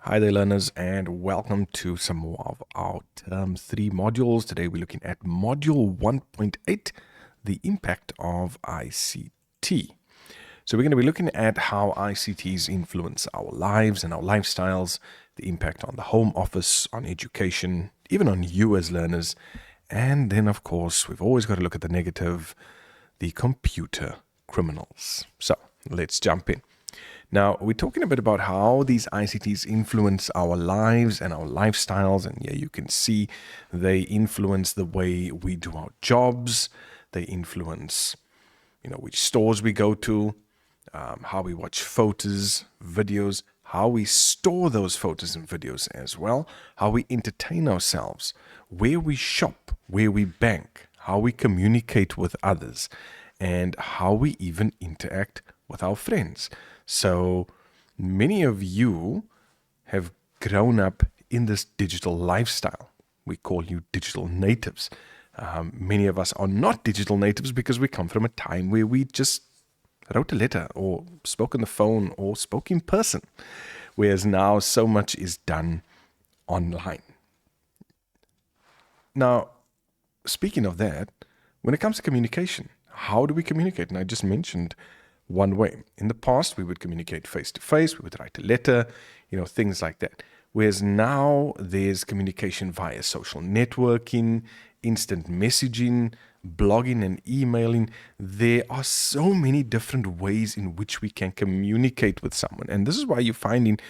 Hi there, learners, and welcome to some more of our Term 3 modules. Today we're looking at Module 1.8, the impact of ICT. So we're going to be looking at how ICTs influence our lives and our lifestyles, the impact on the home office, on education, even on you as learners. And then, of course, we've always got to look at the negative, the computer criminals. So let's jump in. Now, we're talking a bit about how these ICTs influence our lives and our lifestyles. And yeah, you can see they influence the way we do our jobs. They influence, which stores we go to, how we watch photos, videos, how we store those photos and videos as well, how we entertain ourselves, where we shop, where we bank, how we communicate with others, and how we even interact with our friends. So many of you have grown up in this digital lifestyle. We call you digital natives. Many of us are not digital natives because we come from a time where we just wrote a letter or spoke on the phone or spoke in person, whereas now so much is done online. Now, speaking of that, when it comes to communication, how do we communicate? And I just mentioned one way. In the past, we would communicate face-to-face, we would write a letter, things like that. Whereas now there's communication via social networking, instant messaging, blogging and emailing. There are so many different ways in which we can communicate with someone. And this is why you're finding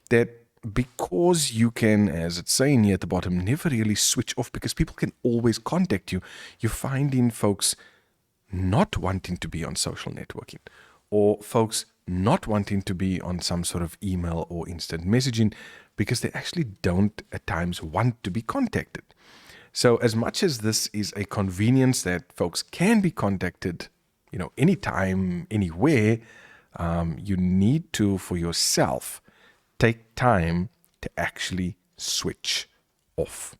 that because you can, as it's saying here at the bottom, never really switch off because people can always contact you, you're finding folks not wanting to be on social networking, or folks not wanting to be on some sort of email or instant messaging because they actually don't at times want to be contacted. So as much as this is a convenience that folks can be contacted, anytime, anywhere, you need to, for yourself, take time to actually switch off.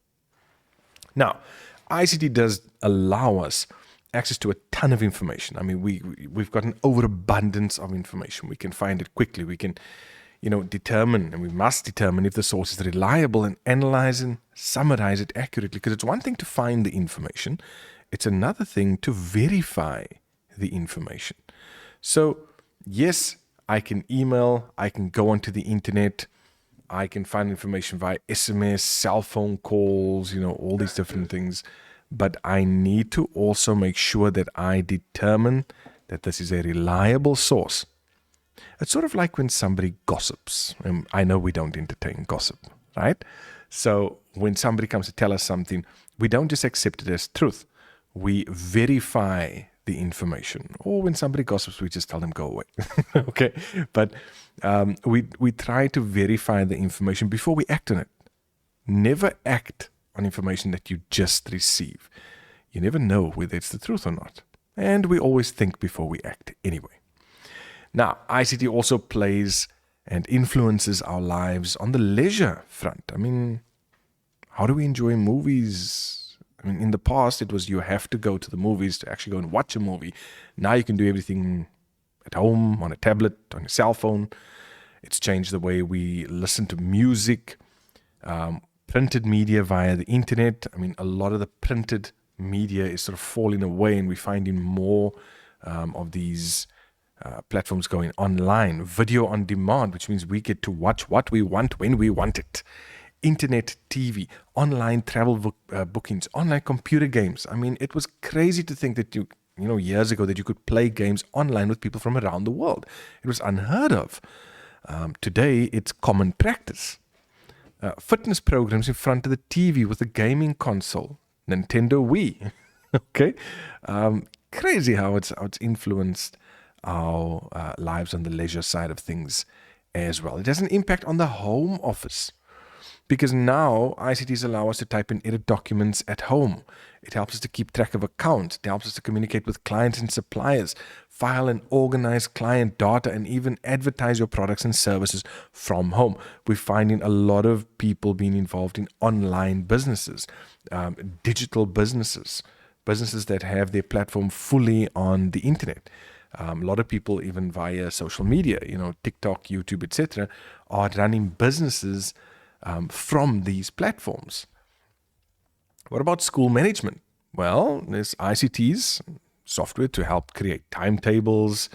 Now, ICT does allow us access to a ton of information. I mean, we've got an overabundance of information. We can find it quickly. We can, determine, and we must determine if the source is reliable and analyze and summarize it accurately. Because it's one thing to find the information. It's another thing to verify the information. So, yes, I can email, I can go onto the internet, I can find information via SMS, cell phone calls, all these different things. But I need to also make sure that I determine that this is a reliable source. It's sort of like when somebody gossips. And I know we don't entertain gossip, right? So when somebody comes to tell us something, we don't just accept it as truth. We verify the information. Or when somebody gossips, we just tell them go away. Okay? But we try to verify the information before we act on it. Never act on information that you just receive. You never know whether it's the truth or not. And we always think before we act anyway. Now, ICT also plays and influences our lives on the leisure front. I mean, how do we enjoy movies? I mean, in the past, it was you have to go to the movies to actually go and watch a movie. Now you can do everything at home, on a tablet, on a cell phone. It's changed the way we listen to music, printed media via the internet. I mean, a lot of the printed media is sort of falling away, and we're finding more of these platforms going online. Video on demand, which means we get to watch what we want when we want it. Internet TV, online travel bookings, online computer games. I mean, it was crazy to think that years ago that you could play games online with people from around the world. It was unheard of. Today, it's common practice. Fitness programs in front of the TV with a gaming console, Nintendo Wii. Okay, crazy how it's influenced our lives on the leisure side of things as well. It has an impact on the home office because now ICTs allow us to type and edit documents at home. It helps us to keep track of accounts. It helps us to communicate with clients and suppliers, file and organize client data, and even advertise your products and services from home. We're finding a lot of people being involved in online businesses, digital businesses that have their platform fully on the internet. A lot of people, even via social media, TikTok, YouTube, etc., are running businesses from these platforms. What about school management? Well, there's ICTs, software to help create timetables,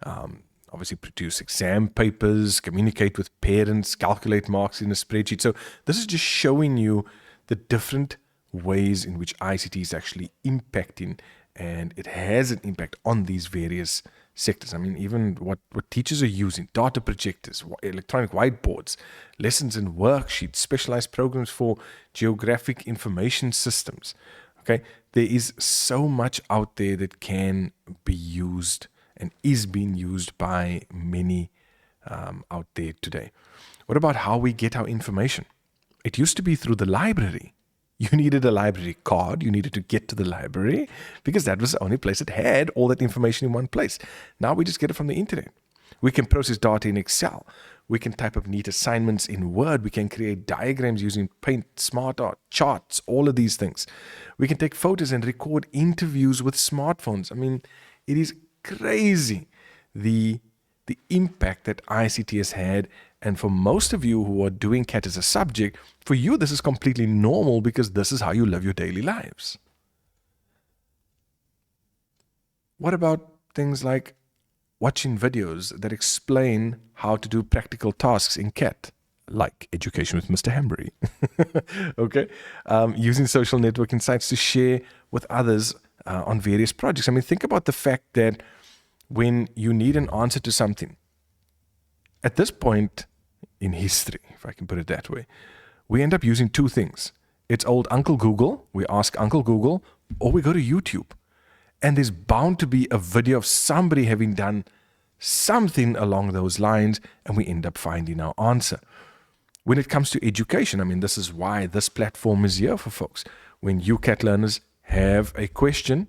obviously produce exam papers, communicate with parents, calculate marks in a spreadsheet. So this is just showing you the different ways in which ICT is actually impacting, and it has an impact on these various sectors. I mean, even what teachers are using, data projectors, electronic whiteboards, lessons and worksheets, specialized programs for geographic information systems. Okay, there is so much out there that can be used and is being used by many out there today. What about how we get our information? It used to be through the library. You needed a library card. You needed to get to the library because that was the only place that had all that information in one place. Now we just get it from the internet. We can process data in Excel. We can type up neat assignments in Word. We can create diagrams using Paint, Smart Art, charts, all of these things. We can take photos and record interviews with smartphones. I mean, it is crazy the impact that ICT has had. And for most of you who are doing CAT as a subject, for you this is completely normal because this is how you live your daily lives. What about things like watching videos that explain how to do practical tasks in CAT, like Education with Mr. Hambury? Okay, using social networking sites to share with others on various projects. I mean, think about the fact that when you need an answer to something, at this point in history, if I can put it that way, we end up using two things. It's old Uncle Google. We ask Uncle Google, or we go to YouTube. And there's bound to be a video of somebody having done something along those lines, and we end up finding our answer. When it comes to education, I mean, this is why this platform is here for folks. When you CAT learners have a question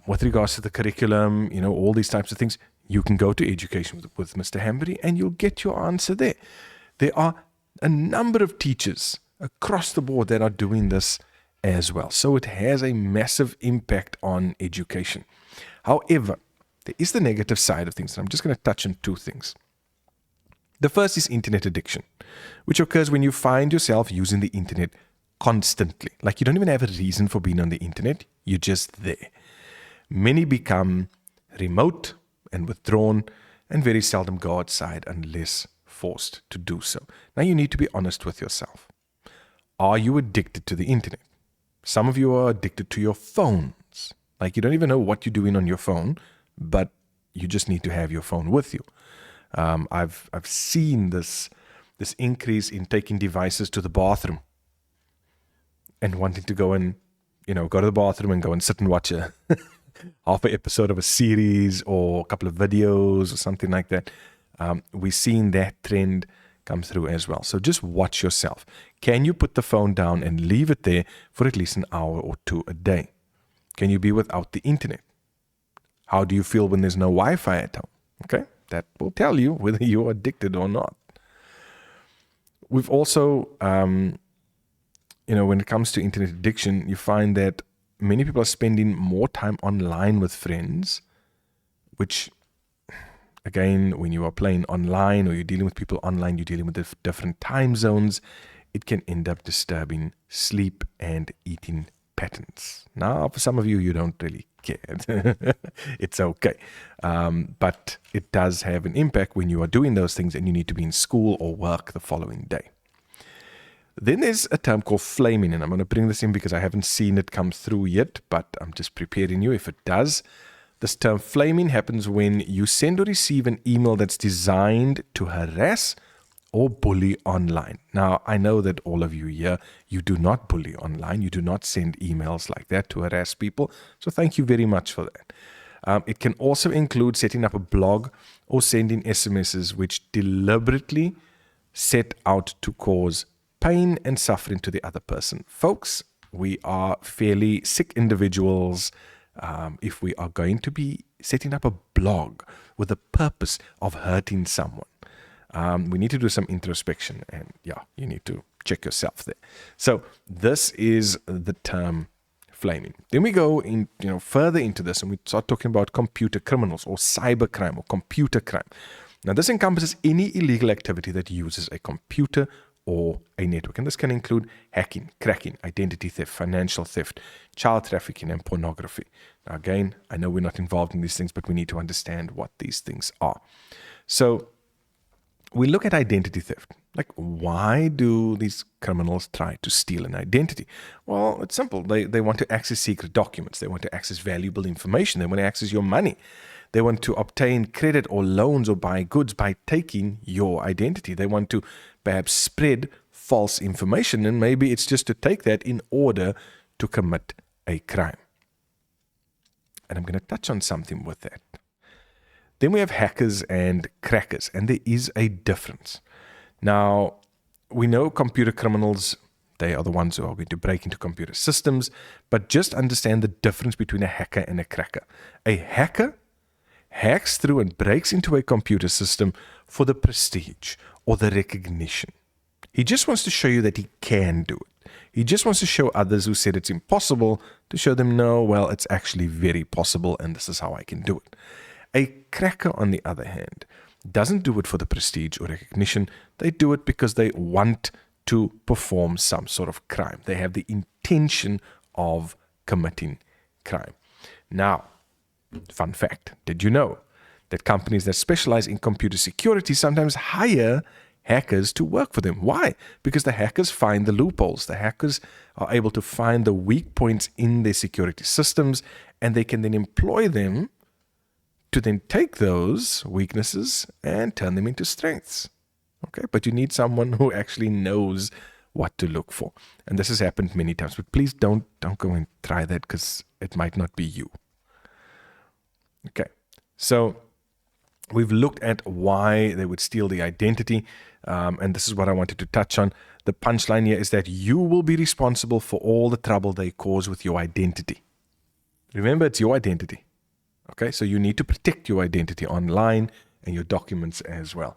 with regards to the curriculum, all these types of things, you can go to Education with Mr. Hambury and you'll get your answer there. There are a number of teachers across the board that are doing this as well. So it has a massive impact on education. However, there is the negative side of things, and I'm just going to touch on two things. The first is internet addiction, which occurs when you find yourself using the internet constantly. Like you don't even have a reason for being on the internet, you're just there. Many become remote and withdrawn and very seldom go outside unless forced to do so. Now you need to be honest with yourself. Are you addicted to the internet? Some of you are addicted to your phones. Like you don't even know what you're doing on your phone, but you just need to have your phone with you. I've seen this increase in taking devices to the bathroom and wanting to go and go to the bathroom and go and sit and watch a half an episode of a series or a couple of videos or something like that. We're seeing that trend come through as well. So just watch yourself. Can you put the phone down and leave it there for at least an hour or two a day? Can you be without the internet? How do you feel when there's no Wi-Fi at home? Okay, that will tell you whether you're addicted or not. We've also, when it comes to internet addiction, you find that many people are spending more time online with friends, which, again, when you are playing online or you're dealing with people online, you're dealing with different time zones, it can end up disturbing sleep and eating patterns. Now, for some of you, you don't really care. It's okay. But it does have an impact when you are doing those things and you need to be in school or work the following day. Then there's a term called flaming, and I'm going to bring this in because I haven't seen it come through yet, but I'm just preparing you if it does. This term flaming happens when you send or receive an email that's designed to harass or bully online. Now, I know that all of you here, you do not bully online. You do not send emails like that to harass people. So thank you very much for that. It can also include setting up a blog or sending SMSs which deliberately set out to cause pain and suffering to the other person. Folks, we are fairly sick individuals if we are going to be setting up a blog with the purpose of hurting someone. We need to do some introspection, and you need to check yourself there. So this is the term flaming. Then we go in, further into this, and we start talking about computer criminals or cybercrime or computer crime. Now, this encompasses any illegal activity that uses a computer or a network, and this can include hacking, cracking, identity theft, financial theft, child trafficking, and pornography. Now, again, I know we're not involved in these things, but we need to understand what these things are. So we look at identity theft. Like, why do these criminals try to steal an identity? Well, it's simple. They want to access secret documents. They want to access valuable information. They want to access your money. They want to obtain credit or loans or buy goods by taking your identity. They want to perhaps spread false information, and maybe it's just to take that in order to commit a crime. And I'm going to touch on something with that. Then we have hackers and crackers, and there is a difference. Now, we know computer criminals, they are the ones who are going to break into computer systems, but just understand the difference between a hacker and a cracker. A hacker hacks through and breaks into a computer system for the prestige or the recognition. He just wants to show you that he can do it. He just wants to show others who said it's impossible to show them, no, well, it's actually very possible, and this is how I can do it. A cracker, on the other hand, doesn't do it for the prestige or recognition. They do it because they want to perform some sort of crime. They have the intention of committing crime. Now, fun fact, did you know that companies that specialize in computer security sometimes hire hackers to work for them? Why? Because the hackers find the loopholes. The hackers are able to find the weak points in their security systems, and they can then employ them to then take those weaknesses and turn them into strengths. Okay, but you need someone who actually knows what to look for. And this has happened many times. But please don't go and try that, because it might not be you. Okay, so we've looked at why they would steal the identity, and this is what I wanted to touch on. The punchline here is that you will be responsible for all the trouble they cause with your identity. Remember, it's your identity. Okay, so you need to protect your identity online and your documents as well.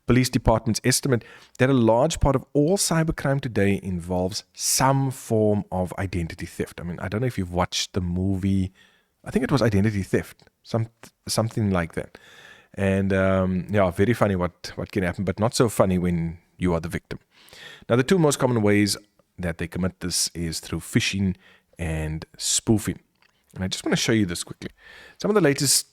Police departments estimate that a large part of all cybercrime today involves some form of identity theft. I mean, I don't know if you've watched the movie, I think it was Identity Theft, something like that. And very funny what can happen, but not so funny when you are the victim. Now, the two most common ways that they commit this is through phishing and spoofing. And I just want to show you this quickly. Some of the latest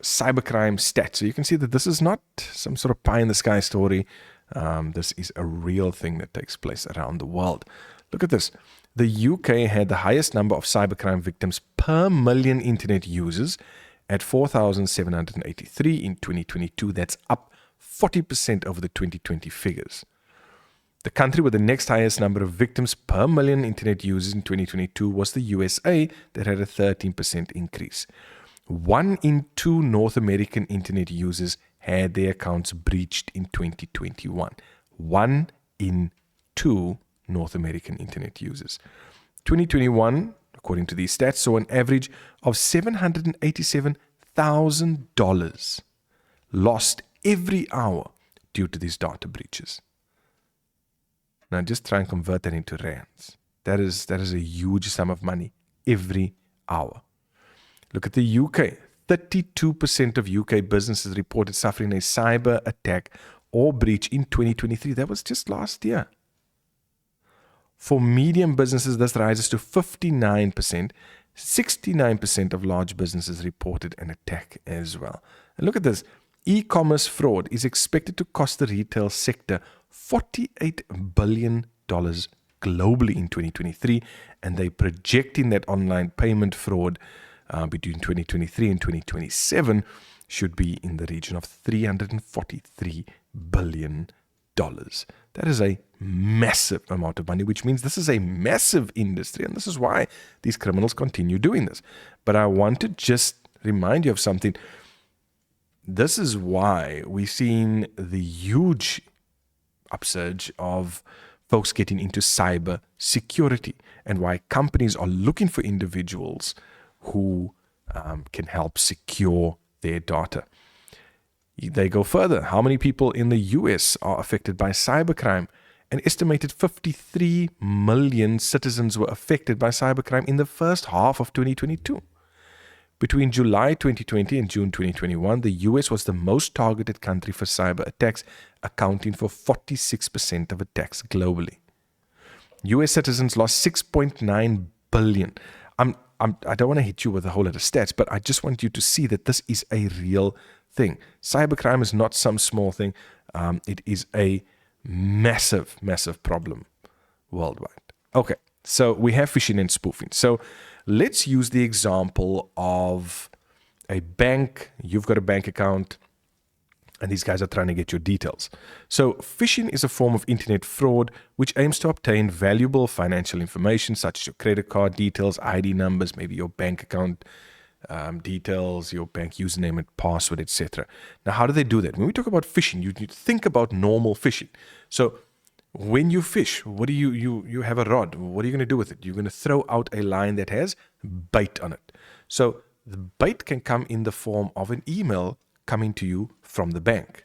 cybercrime stats. So you can see that this is not some sort of pie-in-the-sky story. This is a real thing that takes place around the world. Look at this. The UK had the highest number of cybercrime victims per million internet users at 4,783 in 2022. That's up 40% over the 2020 figures. The country with the next highest number of victims per million internet users in 2022 was the USA, that had a 13% increase. 1 in 2 North American internet users had their accounts breached in 2021. 1 in 2 North American internet users. 2021, according to these stats, saw an average of $787,000 lost every hour due to these data breaches. Now, just try and convert that into rands. That is a huge sum of money every hour. Look at the UK. 32% of UK businesses reported suffering a cyber attack or breach in 2023. That was just last year. For medium businesses, this rises to 59%. 69% of large businesses reported an attack as well. And look at this. E-commerce fraud is expected to cost the retail sector $48 billion globally in 2023, and they're projecting that online payment fraud between 2023 and 2027 should be in the region of $343 billion. That is a massive amount of money, which means this is a massive industry, and this is why these criminals continue doing this. But I want to just remind you of something. This is why we've seen the huge upsurge of folks getting into cyber security, and why companies are looking for individuals who can help secure their data. They go further. How many people in the US are affected by cybercrime? An estimated 53 million citizens were affected by cybercrime in the first half of 2022. Between July 2020 and June 2021, the US was the most targeted country for cyber attacks, accounting for 46% of attacks globally. US citizens lost 6.9 billion. I don't want to hit you with a whole lot of stats, but I just want you to see that this is a real thing. Cybercrime is not some small thing. It is a massive, massive problem worldwide. Okay, so we have phishing and spoofing. So let's use the example of a bank. You've got a bank account, and these guys are trying to get your details. So phishing is a form of internet fraud which aims to obtain valuable financial information such as your credit card details, ID numbers, maybe your bank account details, your bank username and password, etc. Now, how do they do that? When we talk about phishing, you need to think about normal phishing. So when you fish, what do you have a rod. What are you going to do with it? You're going to throw out a line that has bait on it. So the bait can come in the form of an email coming to you from the bank.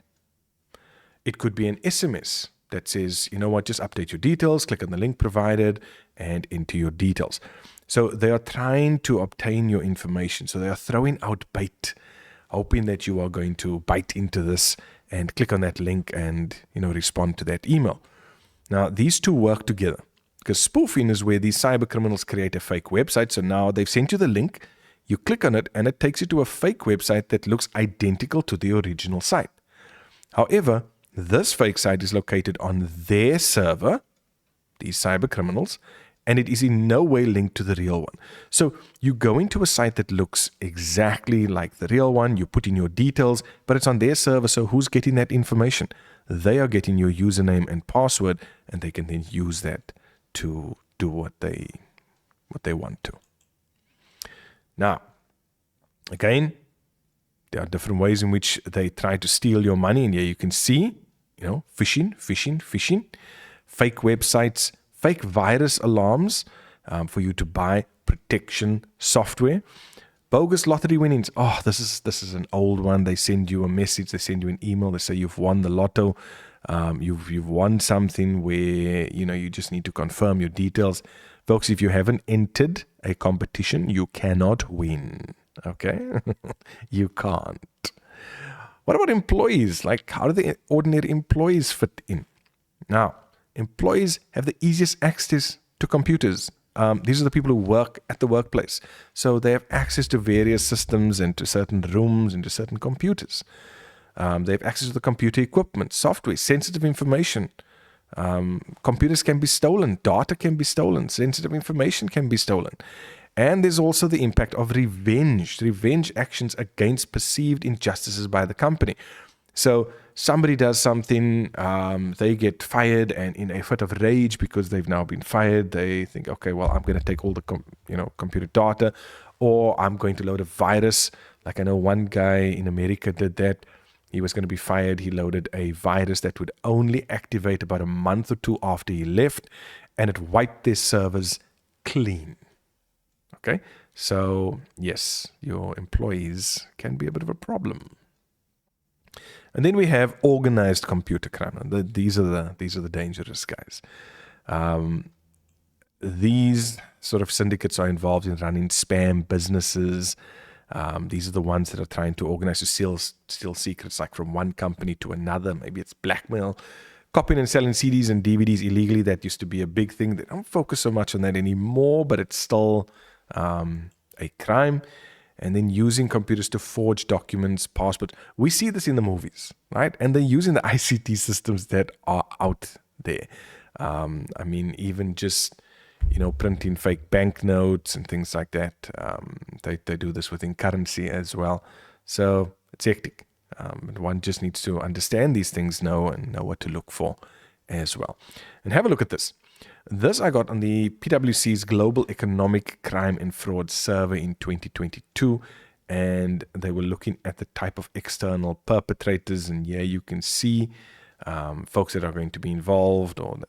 It could be an SMS that says, you know what, just update your details, click on the link provided, and enter your details. So they are trying to obtain your information. So they are throwing out bait, hoping that you are going to bite into this and click on that link and, respond to that email. Now, these two work together because spoofing is where these cyber criminals create a fake website. So now they've sent you the link, you click on it, and it takes you to a fake website that looks identical to the original site. However, this fake site is located on their server, these cyber criminals, and it is in no way linked to the real one. So you go into a site that looks exactly like the real one, you put in your details, but it's on their server, so who's getting that information? They are getting your username and password, and they can then use that to do what they want to. Now, again, there are different ways in which they try to steal your money, and here you can see, phishing, fake websites, fake virus alarms for you to buy protection software, bogus lottery winnings. Oh, this is an old one. They send you a message, they send you an email, they say you've won the lotto, you've won something where you just need to confirm your details. Folks, if you haven't entered a competition, you cannot win. Okay, you can't. What about employees? Like, how do the ordinary employees fit in? Now, employees have the easiest access to computers. These are the people who work at the workplace. So they have access to various systems and to certain rooms and to certain computers. They have access to the computer equipment, software, sensitive information. Computers can be stolen. Data can be stolen. Sensitive information can be stolen. And there's also the impact of revenge actions against perceived injustices by the company. So somebody does something, they get fired, and in a fit of rage because they've now been fired, they think, okay, well, I'm going to take all the computer data, or I'm going to load a virus. Like I know one guy in America did that. He was going to be fired. He loaded a virus that would only activate about a month or two after he left, and it wiped their servers clean. Okay, so yes, your employees can be a bit of a problem. And then we have organized computer crime. These are the dangerous guys. These sort of syndicates are involved in running spam businesses. These are the ones that are trying to organize to steal secrets, like from one company to another. Maybe it's blackmail. Copying and selling CDs and DVDs illegally. That used to be a big thing. They don't focus so much on that anymore, but it's still a crime. And then using computers to forge documents, passports. We see this in the movies, right? And they're using the ICT systems that are out there. Even just, printing fake banknotes and things like that. They do this within currency as well. So it's hectic. One just needs to understand these things, know what to look for as well. And have a look at this. This I got on the PwC's Global Economic Crime and Fraud Survey in 2022, and they were looking at the type of external perpetrators, and here you can see folks that are going to be involved or that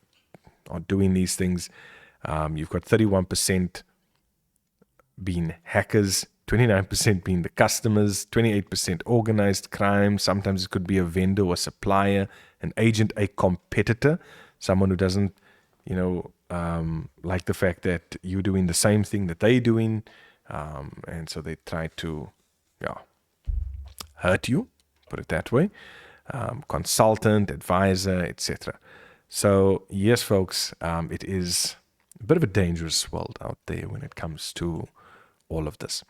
are doing these things. You've got 31% being hackers, 29% being the customers, 28% organized crime. Sometimes it could be a vendor or supplier, an agent, a competitor. someone who doesn't, like the fact that you're doing the same thing that they're doing, and so they try to, hurt you, put it that way, consultant, advisor, etc. So yes, folks, it is a bit of a dangerous world out there when it comes to all of this.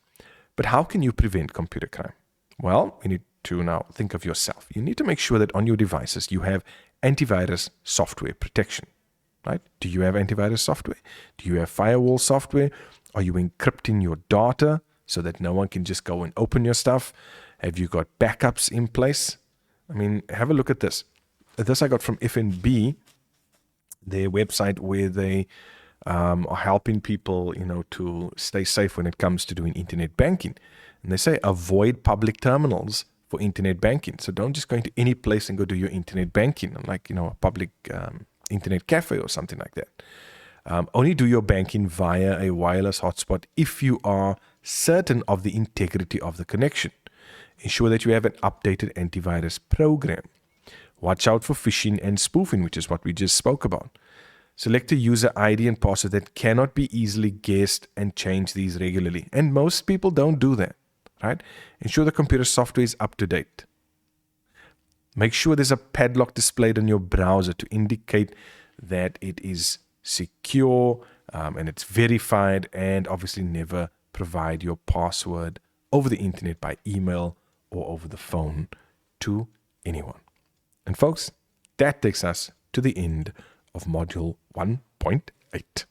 But how can you prevent computer crime? Well, you need to now think of yourself. You need to make sure that on your devices you have antivirus software protection, right? Do you have antivirus software? Do you have firewall software? Are you encrypting your data so that no one can just go and open your stuff? Have you got backups in place? I mean, have a look at this. This I got from FNB, their website, where they are helping people, to stay safe when it comes to doing internet banking. And they say avoid public terminals for internet banking. So don't just go into any place and go do your internet banking, like, a public internet cafe or something like that. Only do your banking via a wireless hotspot if you are certain of the integrity of the connection. Ensure that you have an updated antivirus program. Watch out for phishing and spoofing, which is what we just spoke about. Select a user ID and password that cannot be easily guessed and change these regularly. And most people don't do that, right? Ensure the computer software is up to date. Make sure there's a padlock displayed on your browser to indicate that it is secure and it's verified, and obviously never provide your password over the internet by email or over the phone to anyone. And folks, that takes us to the end of module 1.8.